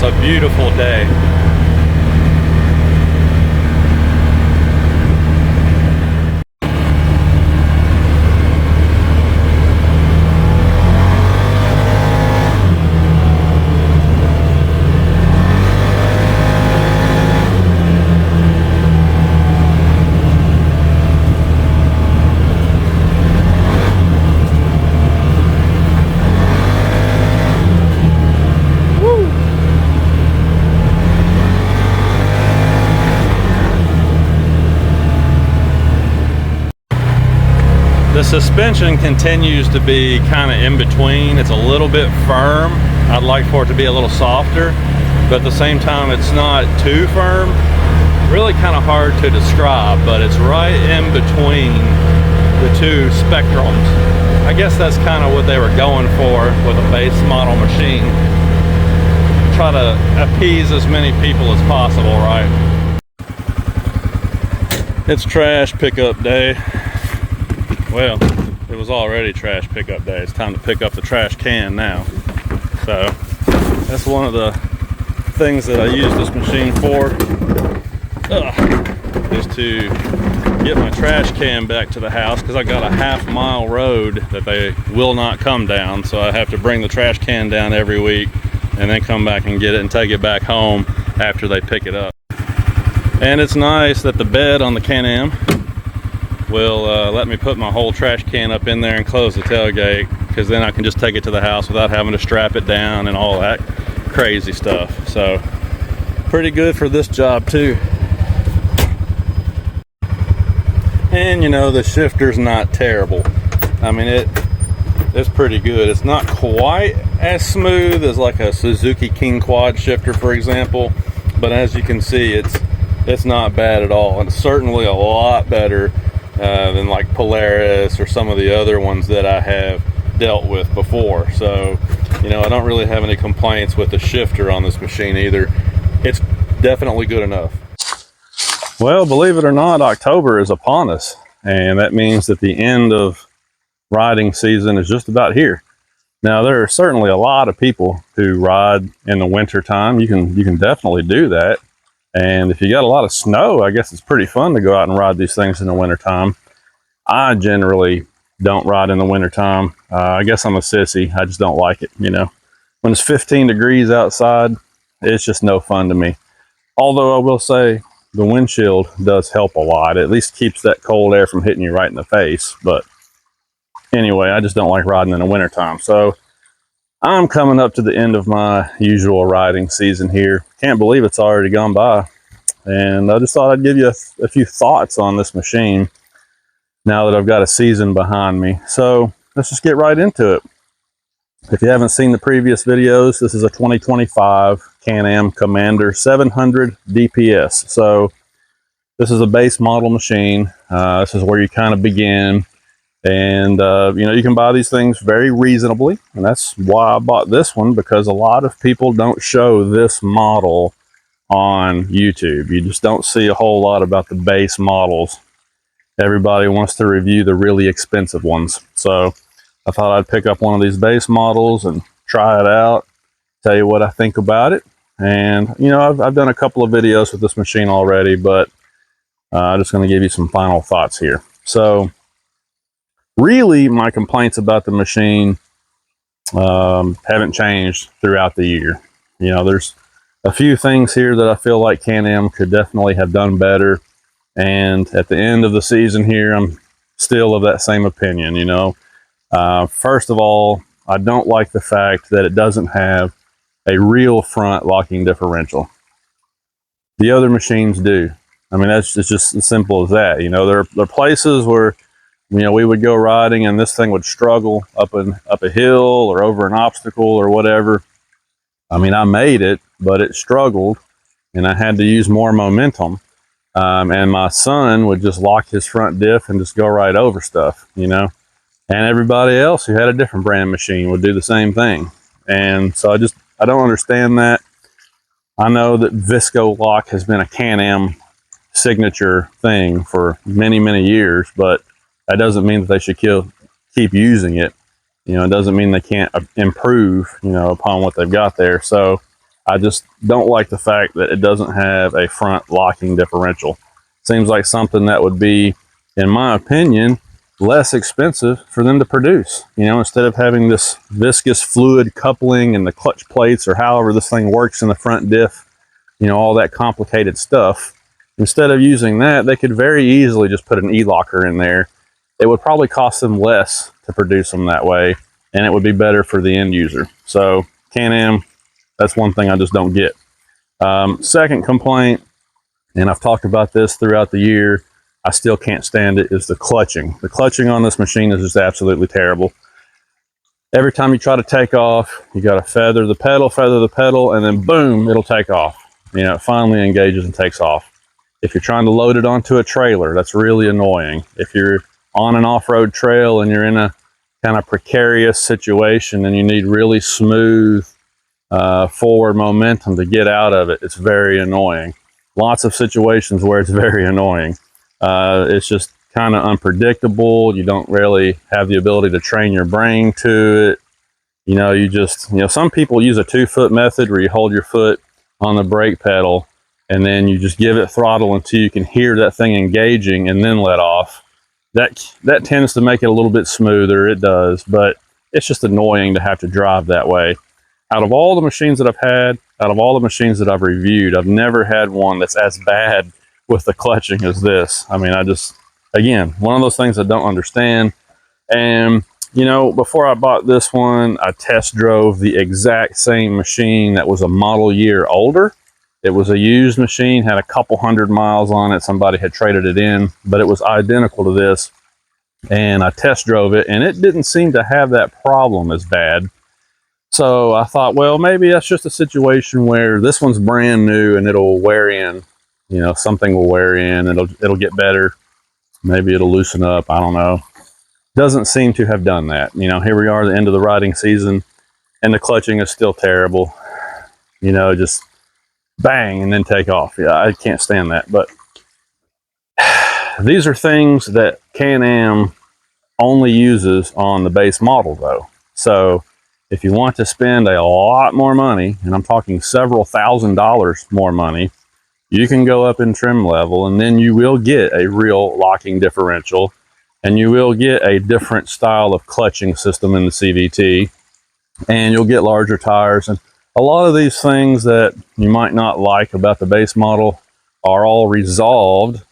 it's a beautiful day. The suspension continues to be kind of in between. It's a little bit firm. I'd like for it to be a little softer, but at the same time it's not too firm. Really kind of hard to describe, but it's right in between the two spectrums. I guess that's kind of what they were going for with a base model machine. Try to appease as many people as possible, right? It's trash pickup day. Well, it was already trash pickup day. It's time to pick up the trash can now. So that's one of the things that I use this machine for, is to get my trash can back to the house, because I got a half-mile road that they will not come down. So I have to bring the trash can down every week and then come back and get it and take it back home after they pick it up. And it's nice that the bed on the Can-Am will let me put my whole trash can up in there and close the tailgate, because then I can just take it to the house without having to strap it down and all that crazy stuff. So pretty good for this job too. And you know, the shifter's not terrible. I mean, it's pretty good. It's not quite as smooth as like a Suzuki King Quad shifter, for example, but as you can see, it's not bad at all, and it's certainly a lot better than like Polaris or some of the other ones that I have dealt with before. So, you know, I don't really have any complaints with the shifter on this machine either. It's definitely good enough. Well, believe it or not, October is upon us, and that means that the end of riding season is just about here. Now, there are certainly a lot of people who ride in the winter time. You can definitely do that. And if you got a lot of snow, I guess it's pretty fun to go out and ride these things in the wintertime. I generally don't ride in the wintertime. I guess I'm a sissy. I just don't like it, you know. When it's 15 degrees outside, it's just no fun to me. Although I will say the windshield does help a lot. It at least keeps that cold air from hitting you right in the face. But anyway, I just don't like riding in the wintertime. So I'm coming up to the end of my usual riding season here. Can't believe it's already gone by. And I just thought I'd give you a few thoughts on this machine now that I've got a season behind me. So let's just get right into it. If you haven't seen the previous videos, this is a 2025 Can-Am Commander 700 DPS. So this is a base model machine. This is where you kind of begin. And, you know, you can buy these things very reasonably. And that's why I bought this one, because a lot of people don't show this model on YouTube. You just don't see a whole lot about the base models. Everybody wants to review the really expensive ones. So I thought I'd pick up one of these base models and try it out, tell you what I think about it. And, you know, I've done a couple of videos with this machine already, but I'm just going to give you some final thoughts here. So really, my complaints about the machine haven't changed throughout the year. You know, there's a few things here that I feel like Can-Am could definitely have done better. And at the end of the season here, I'm still of that same opinion, you know. First of all, I don't like the fact that it doesn't have a real front locking differential. The other machines do. I mean, it's just as simple as that. You know, there are places where, you know, we would go riding and this thing would struggle up a hill or over an obstacle or whatever. I mean, I made it, but it struggled and I had to use more momentum. And my son would just lock his front diff and just go right over stuff, you know. And everybody else who had a different brand machine would do the same thing. And so I don't understand that. I know that Visco lock has been a Can-Am signature thing for many, many years, but that doesn't mean that they should keep using it. You know, it doesn't mean they can't improve, you know, upon what they've got there. So I just don't like the fact that it doesn't have a front locking differential. Seems like something that would be, in my opinion, less expensive for them to produce. You know, instead of having this viscous fluid coupling and the clutch plates or however this thing works in the front diff, you know, all that complicated stuff. Instead of using that, they could very easily just put an e-locker in there. It would probably cost them less to produce them that way, and it would be better for the end user. So Can-Am, that's one thing I just don't get. Second complaint, and I've talked about this throughout the year, I still can't stand it, is the clutching. The clutching on this machine is just absolutely terrible. Every time you try to take off, you got to feather the pedal, and then boom, it'll take off. You know, it finally engages and takes off. If you're trying to load it onto a trailer, that's really annoying. If you're on an off-road trail and you're in a kind of precarious situation and you need really smooth forward momentum to get out of it, it's very annoying. Lots of situations where it's very annoying. It's just kind of unpredictable. You don't really have the ability to train your brain to it. You know, some people use a 2-foot method where you hold your foot on the brake pedal and then you just give it throttle until you can hear that thing engaging and then let off. That tends to make it a little bit smoother. It does, but it's just annoying to have to drive that way. Out of all the machines that I've had, out of all the machines that I've reviewed, I've never had one that's as bad with the clutching as this. I mean, again, one of those things I don't understand. And, you know, before I bought this one, I test drove the exact same machine that was a model year older. It was a used machine, had a couple 100 miles on it. Somebody had traded it in, but it was identical to this. And I test drove it, and it didn't seem to have that problem as bad. So I thought, well, maybe that's just a situation where this one's brand new and it'll wear in. You know, something will wear in, it'll get better. Maybe it'll loosen up, I don't know. Doesn't seem to have done that. You know, here we are at the end of the riding season and the clutching is still terrible. You know, just bang and then take off. Yeah, I can't stand that. But these are things that Can-Am only uses on the base model though. So if you want to spend a lot more money, and I'm talking several $1,000s more money, you can go up in trim level and then you will get a real locking differential and you will get a different style of clutching system in the CVT, and you'll get larger tires. And a lot of these things that you might not like about the base model are all resolved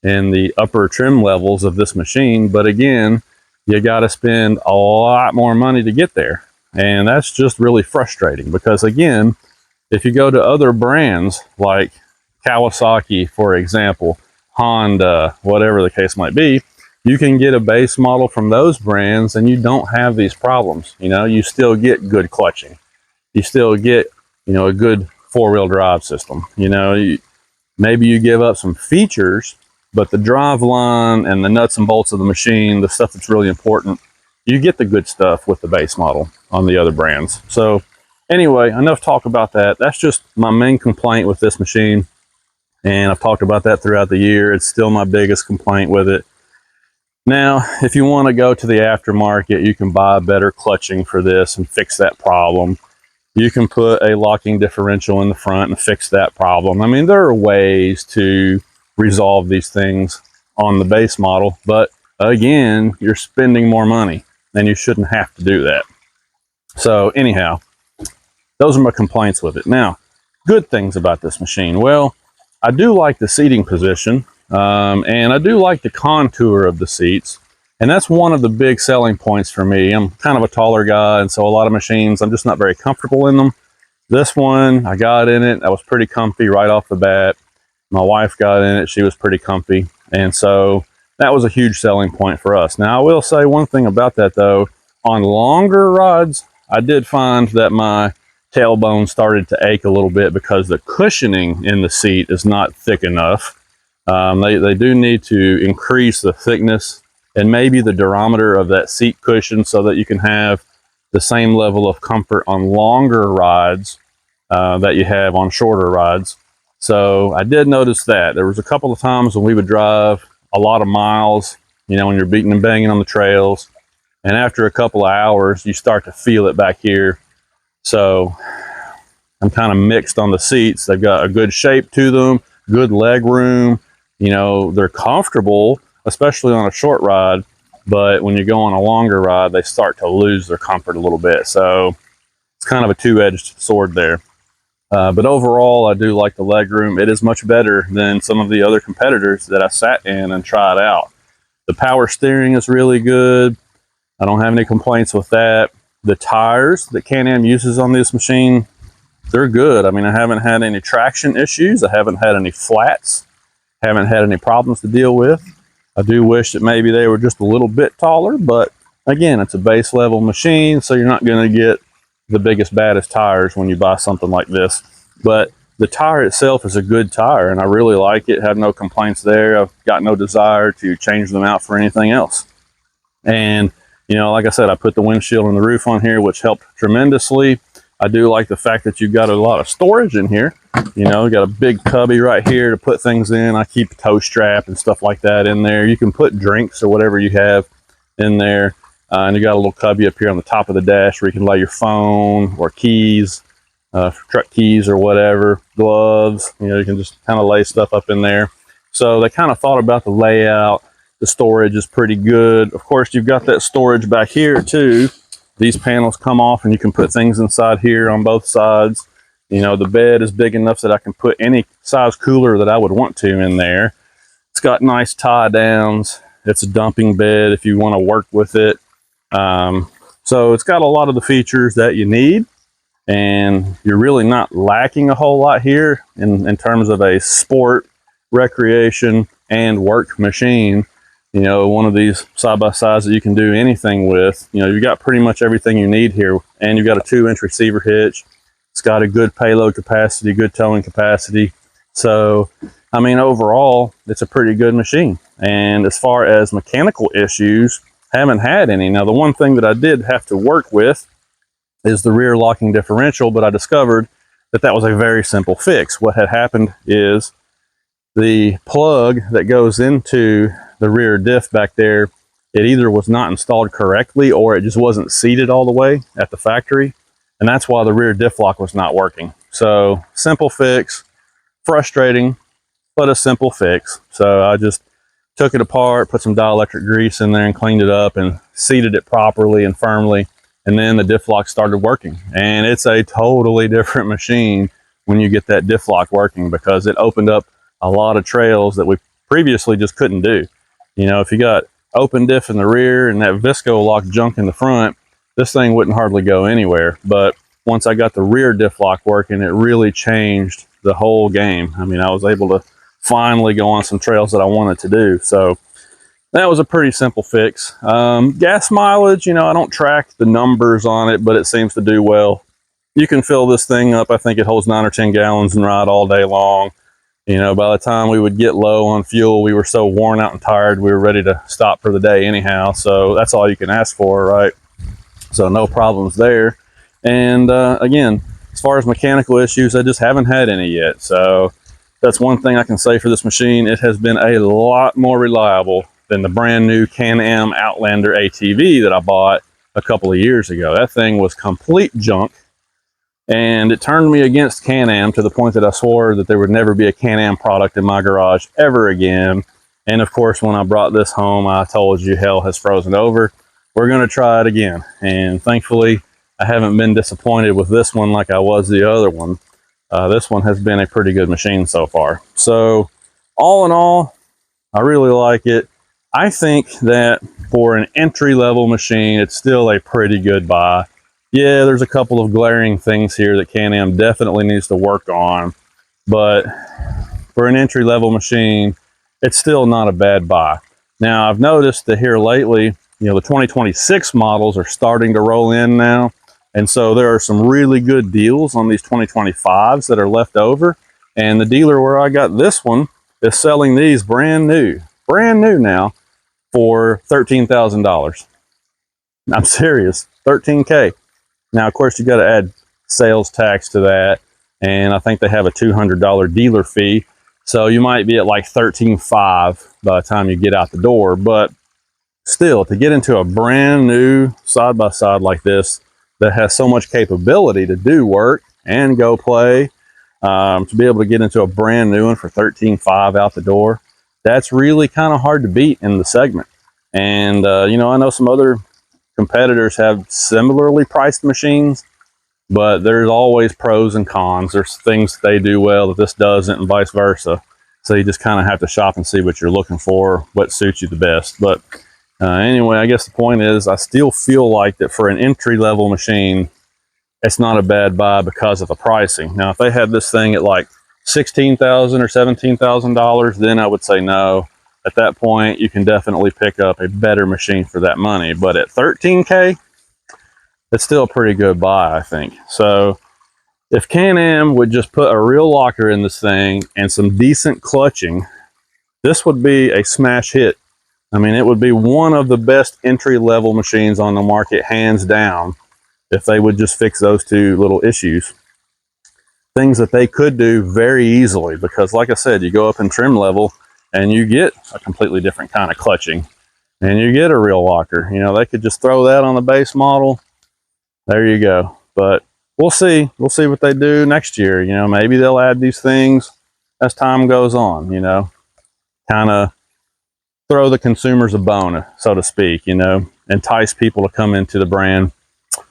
in the upper trim levels of this machine. But again, you got to spend a lot more money to get there. And that's just really frustrating because, again, if you go to other brands like Kawasaki, for example, Honda, whatever the case might be, you can get a base model from those brands and you don't have these problems. You know, you still get good clutching. You still get, you know, a good 4-wheel drive system. You know, maybe you give up some features, but the drive line and the nuts and bolts of the machine, the stuff that's really important, you get the good stuff with the base model on the other brands. So anyway, enough talk about that. That's just my main complaint with this machine. And I've talked about that throughout the year. It's still my biggest complaint with it. Now, if you want to go to the aftermarket, you can buy better clutching for this and fix that problem. You can put a locking differential in the front and fix that problem. I mean, there are ways to resolve these things on the base model, but again, you're spending more money and you shouldn't have to do that. So anyhow, those are my complaints with it. Now, good things about this machine. Well, I do like the seating position, and I do like the contour of the seats. And that's one of the big selling points for me. I'm kind of a taller guy, and so a lot of machines, I'm just not very comfortable in them. This one, I got in it. I was pretty comfy right off the bat. My wife got in it. She was pretty comfy. And so that was a huge selling point for us. Now, I will say one thing about that, though. On longer rides, I did find that my tailbone started to ache a little bit because the cushioning in the seat is not thick enough. They do need to increase the thickness and maybe the diameter of that seat cushion so that you can have the same level of comfort on longer rides that you have on shorter rides. So I did notice that. There was a couple of times when we would drive a lot of miles, you know, when you're beating and banging on the trails, and after a couple of hours, you start to feel it back here. So I'm kind of mixed on the seats. They've got a good shape to them, good leg room. You know, they're comfortable, especially on a short ride. But when you go on a longer ride, they start to lose their comfort a little bit. So it's kind of a two-edged sword there. But overall, I do like the legroom. It is much better than some of the other competitors that I sat in and tried out. The power steering is really good. I don't have any complaints with that. The tires that Can-Am uses on this machine, they're good. I mean, I haven't had any traction issues. I haven't had any flats. Haven't had any problems to deal with. I do wish that maybe they were just a little bit taller, but again, it's a base level machine, so you're not going to get the biggest, baddest tires when you buy something like this. But the tire itself is a good tire, and I really like it. Have no complaints there. I've got no desire to change them out for anything else. And, you know, like I said, I put the windshield and the roof on here, which helped tremendously. I do like the fact that you've got a lot of storage in here. You know, you got a big cubby right here to put things in. I keep a toe strap and stuff like that in there. You can put drinks or whatever you have in there. And you got a little cubby up here on the top of the dash where you can lay your phone or keys, truck keys or whatever, gloves. You know, you can just kind of lay stuff up in there. So they kind of thought about the layout. The storage is pretty good. Of course, you've got that storage back here too. These panels come off and you can put things inside here on both sides. You know, the bed is big enough that I can put any size cooler that I would want to in there. It's got nice tie downs. It's a dumping bed if you want to work with it. So it's got a lot of the features that you need, and you're really not lacking a whole lot here in terms of a sport, recreation, and work machine. You know, one of these side-by-sides that you can do anything with. You know, you've got pretty much everything you need here, and you've got a 2-inch receiver hitch. It's got a good payload capacity, good towing capacity. So, I mean, overall, it's a pretty good machine. And as far as mechanical issues, haven't had any. Now, the one thing that I did have to work with is the rear locking differential, but I discovered that that was a very simple fix. What had happened is the plug that goes into the rear diff back there, it either was not installed correctly or it just wasn't seated all the way at the factory. And that's why the rear diff lock was not working. So simple fix, frustrating, but a simple fix. So I just took it apart, put some dielectric grease in there and cleaned it up and seated it properly and firmly. And then the diff lock started working. And it's a totally different machine when you get that diff lock working, because it opened up a lot of trails that we previously just couldn't do. You know, if you got open diff in the rear and that Visco lock junk in the front, this thing wouldn't hardly go anywhere. But once I got the rear diff lock working, it really changed the whole game. I mean, I was able to finally go on some trails that I wanted to do. So that was a pretty simple fix. Gas mileage, you know, I don't track the numbers on it, but it seems to do well. You can fill this thing up. I think it holds 9 or 10 gallons and ride all day long. You know, by the time we would get low on fuel, we were so worn out and tired, we were ready to stop for the day anyhow. So that's all you can ask for, right? So no problems there. And again, as far as mechanical issues, I just haven't had any yet. So that's one thing I can say for this machine. It has been a lot more reliable than the brand new Can-Am Outlander ATV that I bought a couple of years ago. That thing was complete junk. And it turned me against Can-Am to the point that I swore that there would never be a Can-Am product in my garage ever again. And of course, when I brought this home, I told you hell has frozen over. We're going to try it again. And thankfully, I haven't been disappointed with this one like I was the other one. This one has been a pretty good machine so far. So all in all, I really like it. I think that for an entry-level machine, it's still a pretty good buy. Yeah, there's a couple of glaring things here that Can-Am definitely needs to work on, but for an entry-level machine, it's still not a bad buy. Now, I've noticed that here lately, you know, the 2026 models are starting to roll in now, and so there are some really good deals on these 2025s that are left over, and the dealer where I got this one is selling these brand new now for $13,000. I'm serious, $13K. Now, of course, you got to add sales tax to that, and I think they have a $200 dealer fee. So you might be at like $13,500 by the time you get out the door. But still, to get into a brand new side-by-side like this that has so much capability to do work and go play, to be able to get into a brand new one for $13,500 out the door, that's really kind of hard to beat in the segment. And you know, I know some other competitors have similarly priced machines, but there's always pros and cons. There's things they do well that this doesn't, and vice versa. So you just kind of have to shop and see what you're looking for, what suits you the best. But anyway, I guess the point is, I still feel like that for an entry-level machine, it's not a bad buy because of the pricing. Now, if they had this thing at like $16,000 or $17,000, then I would say no. At that point, you can definitely pick up a better machine for that money. But at $13K, it's still a pretty good buy, I think. So if Can-Am would just put a real locker in this thing and some decent clutching, this would be a smash hit. I mean, it would be one of the best entry-level machines on the market, hands down, if they would just fix those two little issues. Things that they could do very easily, because like I said, you go up in trim level and you get a completely different kind of clutching and you get a real locker. You know, they could just throw that on the base model. There you go. But we'll see what they do next year. You know, maybe they'll add these things as time goes on, you know, kind of throw the consumers a bone, so to speak, you know, entice people to come into the brand.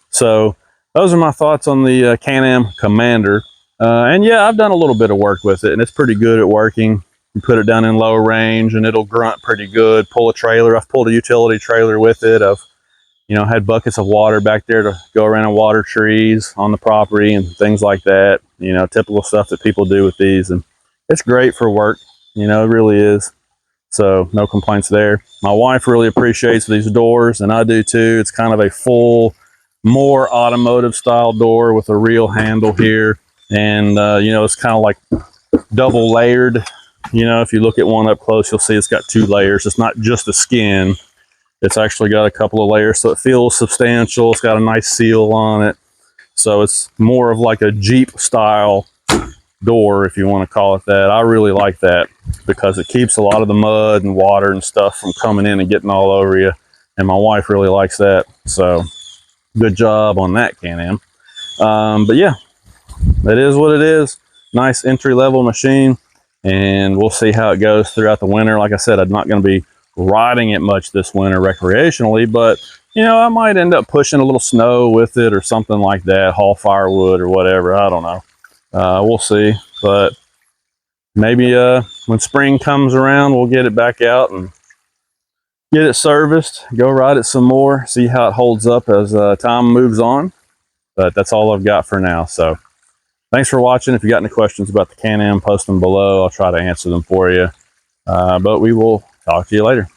So those are my thoughts on the Can-Am Commander. And yeah, I've done a little bit of work with it, and it's pretty good at working. You put it down in low range and it'll grunt pretty good. Pull a trailer. I've pulled a utility trailer with it. I've, you know, had buckets of water back there to go around and water trees on the property and things like that. You know, typical stuff that people do with these. And it's great for work. You know, it really is. So no complaints there. My wife really appreciates these doors, and I do too. It's kind of a full, more automotive style door with a real handle here. And, you know, it's kind of like double layered. You know, if you look at one up close, you'll see it's got two layers. It's not just the skin. It's actually got a couple of layers, so it feels substantial. It's got a nice seal on it. So it's more of like a Jeep style door, if you want to call it that. I really like that because it keeps a lot of the mud and water and stuff from coming in and getting all over you. And my wife really likes that. So good job on that, Can-Am. But yeah, it is what it is. Nice entry-level machine. And we'll see how it goes throughout the winter. Like I said, I'm not going to be riding it much this winter recreationally, but you know, I might end up pushing a little snow with it or something like that, haul firewood or whatever. I don't know. We'll see. But maybe when spring comes around, we'll get it back out and get it serviced, go ride it some more, see how it holds up as time moves on. But that's all I've got for now. So thanks for watching. If you got any questions about the Can-Am, post them below. I'll try to answer them for you. But we will talk to you later.